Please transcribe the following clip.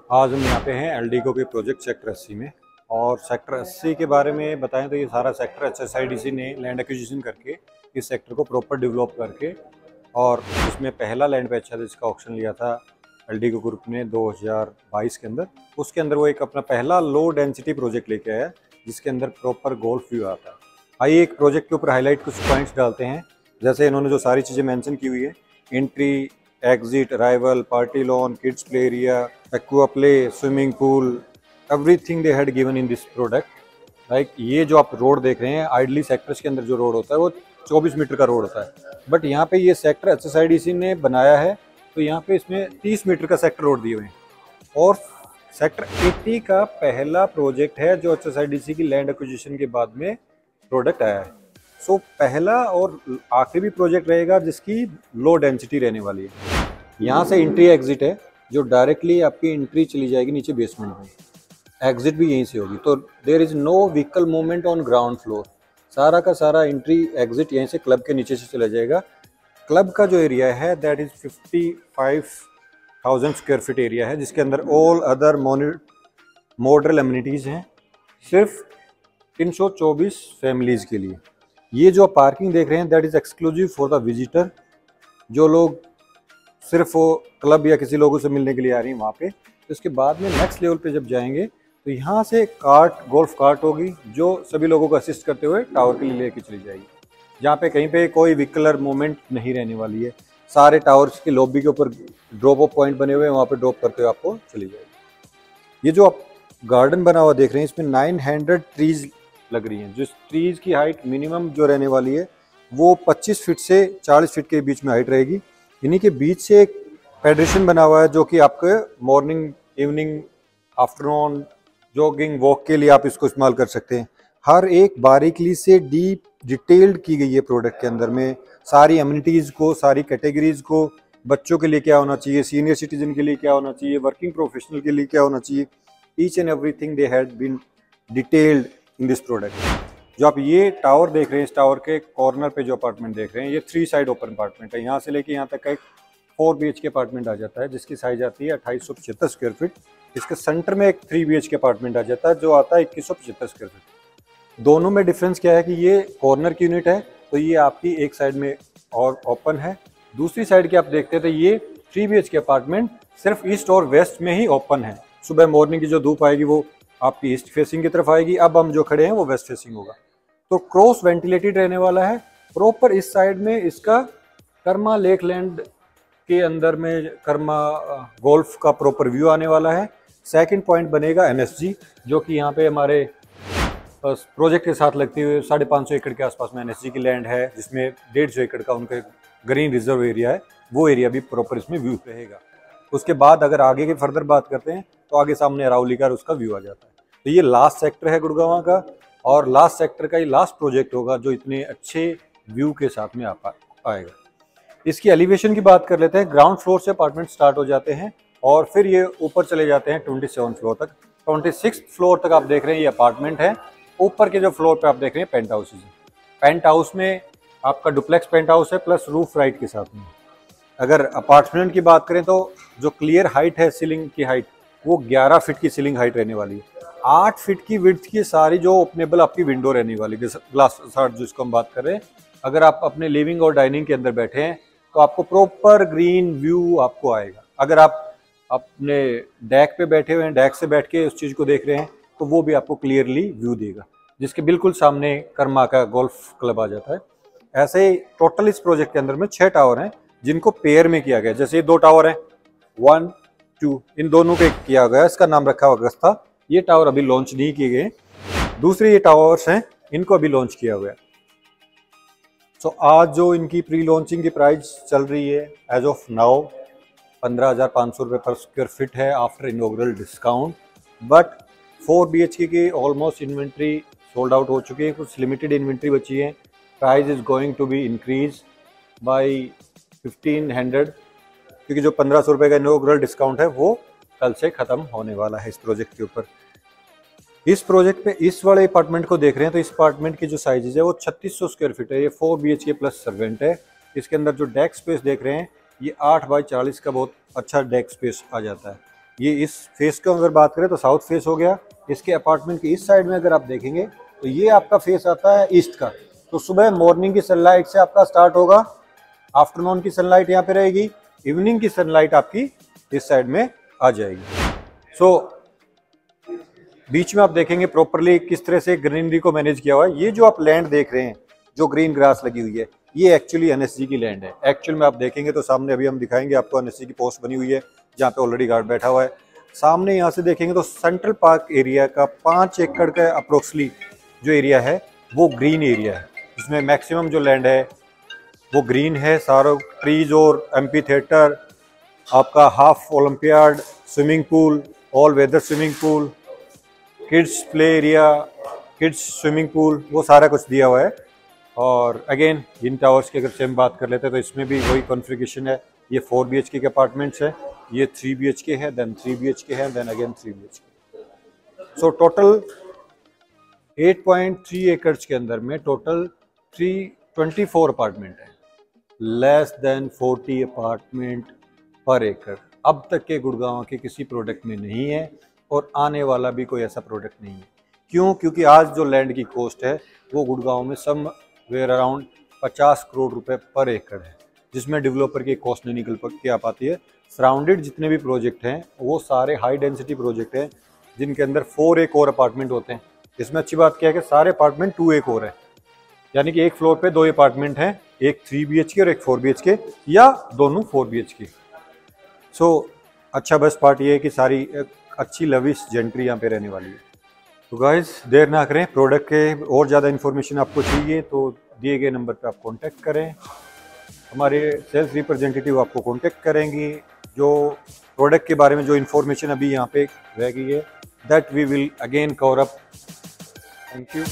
आज हम यहाँ पे हैं एलडीको के प्रोजेक्ट सेक्टर 80 में। और सेक्टर 80 के बारे में बताएं तो ये सारा सेक्टर एचएसआईडीसी ने लैंड एक्विजिशन करके इस सेक्टर को प्रॉपर डेवलप करके, और इसमें पहला लैंड पैच है जिसका ऑक्शन लिया था एलडीको ग्रुप ने 2022 के अंदर। उसके अंदर वो एक अपना पहला लो डेंसिटी प्रोजेक्ट लेके आया जिसके अंदर प्रॉपर गोल्फ व्यू आता है। आइए एक प्रोजेक्ट के ऊपर हाईलाइट कुछ पॉइंट्स डालते हैं। जैसे इन्होंने जो सारी चीज़ें मेंशन की हुई है, entry, exit, arrival, party lawn, kids play area, aqua play, swimming pool, everything they had given in this product. Like ये जो आप रोड देख रहे हैं, आइडली सेक्टर्स के अंदर जो रोड होता है वो 24 मीटर का रोड होता है, बट यहाँ पे ये सेक्टर एचएसआईडीसी ने बनाया है तो यहाँ पे इसमें 30 मीटर का सेक्टर रोड दिए हुए हैं। और सेक्टर 80 का पहला प्रोजेक्ट है जो एचएसआईडीसी की लैंड एक्विजिशन के बाद में प्रोडक्ट आया है। सो पहला और आखिरी भी प्रोजेक्ट रहेगा जिसकी लो डेंसिटी रहने वाली है। यहाँ से एंट्री एग्जिट है जो डायरेक्टली आपकी एंट्री चली जाएगी नीचे बेसमेंट में, एग्जिट भी यहीं से होगी, तो there is no vehicle movement on ground floor. सारा का सारा एंट्री एग्जिट यहीं से क्लब के नीचे से चला जाएगा। क्लब का जो एरिया है that is 55,000 square feet area है, जिसके अंदर ऑल अदर मॉडर्न एमिनिटीज़ हैं, सिर्फ 324 फैमिलीज़ के लिए। ये जो पार्किंग देख रहे हैं that is exclusive for the visitor, जो लोग सिर्फ वो क्लब या किसी लोगों से मिलने के लिए आ रही हैं वहाँ पे। तो इसके बाद में नेक्स्ट लेवल पे जब जाएंगे तो यहाँ से कार्ट, गोल्फ कार्ट होगी जो सभी लोगों को असिस्ट करते हुए टावर के लिए लेके चली जाएगी, जहाँ पे कहीं पे कोई व्हीकलर मूवमेंट नहीं रहने वाली है। सारे टावर्स की लॉबी के ऊपर ड्रॉप ऑफ पॉइंट बने हुए हैं, वहाँ पे ड्रॉप करते हुए आपको चली जाएगी। ये जो आप गार्डन बना हुआ देख रहे हैं इसमें 900 ट्रीज लग रही हैं, जिस ट्रीज की हाइट मिनिमम जो रहने वाली है वो 25 फीट से 40 फीट के बीच में हाइट रहेगी। इन्हीं के बीच से एक फेडरेशन बना हुआ है जो कि आपके morning, evening, afternoon, jogging, walk के लिए आप इसको इस्तेमाल कर सकते हैं। हर एक बारीकी से डीप डिटेल्ड की गई है प्रोडक्ट के अंदर में, सारी एमिनिटीज़ को, सारी कैटेगरीज को, बच्चों के लिए क्या होना चाहिए, सीनियर सिटीजन के लिए क्या होना चाहिए, वर्किंग प्रोफेशनल के लिए क्या होना चाहिए, each and everything they had been detailed in this product. जो आप ये टावर देख रहे हैं, इस टावर के कॉर्नर पे जो अपार्टमेंट देख रहे हैं ये 3 साइड ओपन अपार्टमेंट है। यहाँ से लेके यहाँ तक का एक 4 BHK अपार्टमेंट आ जाता है जिसकी साइज आती है 2875 स्क्वायर फीट। इसके सेंटर में एक 3 BHK अपार्टमेंट आ जाता है जो आता है 2175 स्क्वायर फीट। दोनों में डिफरेंस क्या है कि ये कॉर्नर की यूनिट है तो ये आपकी एक साइड में और ओपन है, दूसरी साइड की आप देखते हैं तो ये 3 BHK अपार्टमेंट सिर्फ ईस्ट और वेस्ट में ही ओपन है। सुबह मॉर्निंग की जो धूप आएगी वो आपकी ईस्ट फेसिंग की तरफ आएगी, अब हम जो खड़े हैं वो वेस्ट फेसिंग होगा, तो क्रॉस वेंटिलेटेड रहने वाला है प्रॉपर। इस साइड में इसका कर्मा लेक लैंड के अंदर में कर्मा गोल्फ का प्रॉपर व्यू आने वाला है। सेकंड पॉइंट बनेगा एनएसजी, जो कि यहाँ पे हमारे प्रोजेक्ट के साथ लगती हुई 550 एकड़ के आसपास में एनएसजी की लैंड है, जिसमें 150 एकड़ का उनका ग्रीन रिजर्व एरिया है, वो एरिया भी प्रॉपर इसमें व्यू रहेगा। उसके बाद अगर आगे की फर्दर बात करते हैं तो आगे सामने अरावली का उसका व्यू आ जाता है। तो ये लास्ट सेक्टर है गुड़गांव का, और लास्ट सेक्टर का ये लास्ट प्रोजेक्ट होगा जो इतने अच्छे व्यू के साथ में आएगा। इसकी एलिवेशन की बात कर लेते हैं। ग्राउंड फ्लोर से अपार्टमेंट स्टार्ट हो जाते हैं और फिर ये ऊपर चले जाते हैं 27 फ्लोर तक। 26 फ्लोर तक आप देख रहे हैं ये अपार्टमेंट है। ऊपर के जो फ्लोर पे आप देख रहे हैं पेंट हाउसेज हैं। पेंट हाउस में आपका डुप्लेक्स पेंट हाउस है प्लस रूफ राइट के साथ में। अगर अपार्टमेंट की बात करें तो जो क्लियर हाइट है सीलिंग की हाइट वो 11 फीट की सीलिंग हाइट रहने वाली है। 8 फीट की विड्थ की सारी जो ओपनेबल आपकी विंडो रहने वाली है, ग्लास साइड जिसको हम बात कर रहे हैं। अगर आप अपने लिविंग और डाइनिंग के अंदर बैठे हैं तो आपको प्रॉपर ग्रीन व्यू आपको आएगा। अगर आप अपने डेक पे बैठे हुए हैं, डेक से बैठ के उस चीज़ को देख रहे हैं तो वो भी आपको क्लियरली व्यू देगा, जिसके बिल्कुल सामने कर्मा का गोल्फ क्लब आ जाता है। ऐसे ही टोटल इस प्रोजेक्ट के अंदर में 6 टावर हैं जिनको पेयर में किया गया। जैसे ये 2 टावर हैं 1, 2, इन दोनों के किया गया, इसका नाम रखा हुआ अगस्ता। ये टावर अभी लॉन्च नहीं किए गए। दूसरे ये टावर्स हैं इनको अभी लॉन्च किया हुआ है। सो आज जो इनकी प्री लॉन्चिंग की प्राइस चल रही है एज ऑफ नाउ 15,500 रुपये पर स्क्वायर फीट है after inaugural discount. But 4 BHK की ऑलमोस्ट इन्वेंट्री सोल्ड आउट हो चुकी है, कुछ लिमिटेड इन्वेंट्री बची है। Price is going to be increase by 1500, क्योंकि जो 1500 रुपये का इनॉग्रल डिस्काउंट है वो कल से ख़त्म होने वाला है इस प्रोजेक्ट के ऊपर। इस प्रोजेक्ट पे इस वाले अपार्टमेंट को देख रहे हैं तो इस अपार्टमेंट की जो साइजेज है वो 3600 स्क्वायर फीट है। ये 4 BHK प्लस सर्वेंट है। इसके अंदर जो डेक स्पेस देख रहे हैं ये 8 बाई 40 का बहुत अच्छा डेक स्पेस आ जाता है। ये इस फेस को अगर बात करें तो साउथ फेस हो गया। इसके अपार्टमेंट के इस साइड में अगर आप देखेंगे तो ये आपका फेस आता है ईस्ट का। तो सुबह मॉर्निंग की सनलाइट से आपका स्टार्ट होगा, आफ्टरनून की सनलाइट यहाँ पे रहेगी, इवनिंग की सनलाइट आपकी इस साइड में आ जाएगी। सो बीच में आप देखेंगे प्रॉपरली किस तरह से ग्रीनरी को मैनेज किया हुआ है। ये जो आप लैंड देख रहे हैं, जो ग्रीन ग्रास लगी हुई है, ये एक्चुअली एनएसजी की लैंड है। एक्चुअल में आप देखेंगे तो सामने अभी हम दिखाएंगे आपको एनएसजी की पोस्ट बनी हुई है जहाँ पे ऑलरेडी गार्ड बैठा हुआ है। सामने यहाँ से देखेंगे तो सेंट्रल पार्क एरिया का 5 एकड़ का अप्रोक्सली जो एरिया है वो ग्रीन एरिया है। इसमें मैक्सिमम जो लैंड है वो ग्रीन है। सारे ट्रीज और एम्पी थिएटर, आपका half Olympiad, swimming pool, all weather swimming pool, kids play area, kids swimming pool, वो सारा कुछ दिया हुआ है। और अगेन इन टावर्स की अगर से हम बात कर लेते हैं तो इसमें भी वही कॉन्फ़िगरेशन है। ये 4 BHK के अपार्टमेंट्स है, ये 3 BHK है, देन 3 BHK है, then again 3 BHK। So total 8.3 एकड़ के अंदर में टोटल 324 अपार्टमेंट है। लेस देन 40 अपार्टमेंट पर एकड़ अब तक के गुड़गांव के किसी प्रोडक्ट में नहीं है और आने वाला भी कोई ऐसा प्रोडक्ट नहीं है। क्यों? क्योंकि आज जो लैंड की कॉस्ट है वो गुड़गांव में सम वेयर अराउंड 50 करोड़ रुपए पर एकड़ है, जिसमें डेवलपर की कॉस्ट नहीं निकल के आ पाती है। सराउंडेड जितने भी प्रोजेक्ट हैं वो सारे हाई डेंसिटी प्रोजेक्ट हैं जिनके अंदर 4 एक और अपार्टमेंट होते हैं। इसमें अच्छी बात क्या है कि सारे अपार्टमेंट 2 एक और है, यानी कि एक फ्लोर पे 2 अपार्टमेंट हैं, एक 3 BHK और एक 4 BHK या दोनों 4 BHK। सो अच्छा बेस्ट पार्ट ये है कि सारी अच्छी लविश जेंट्री यहाँ पे रहने वाली है। तो गाइस देर ना करें, प्रोडक्ट के और ज़्यादा इन्फॉर्मेशन आपको चाहिए तो दिए गए नंबर पे आप कांटेक्ट करें। हमारे सेल्स रिप्रेजेंटेटिव आपको कांटेक्ट करेंगी। जो प्रोडक्ट के बारे में जो इन्फॉर्मेशन अभी यहाँ पे रह गई है that we will again cover up. Thank you.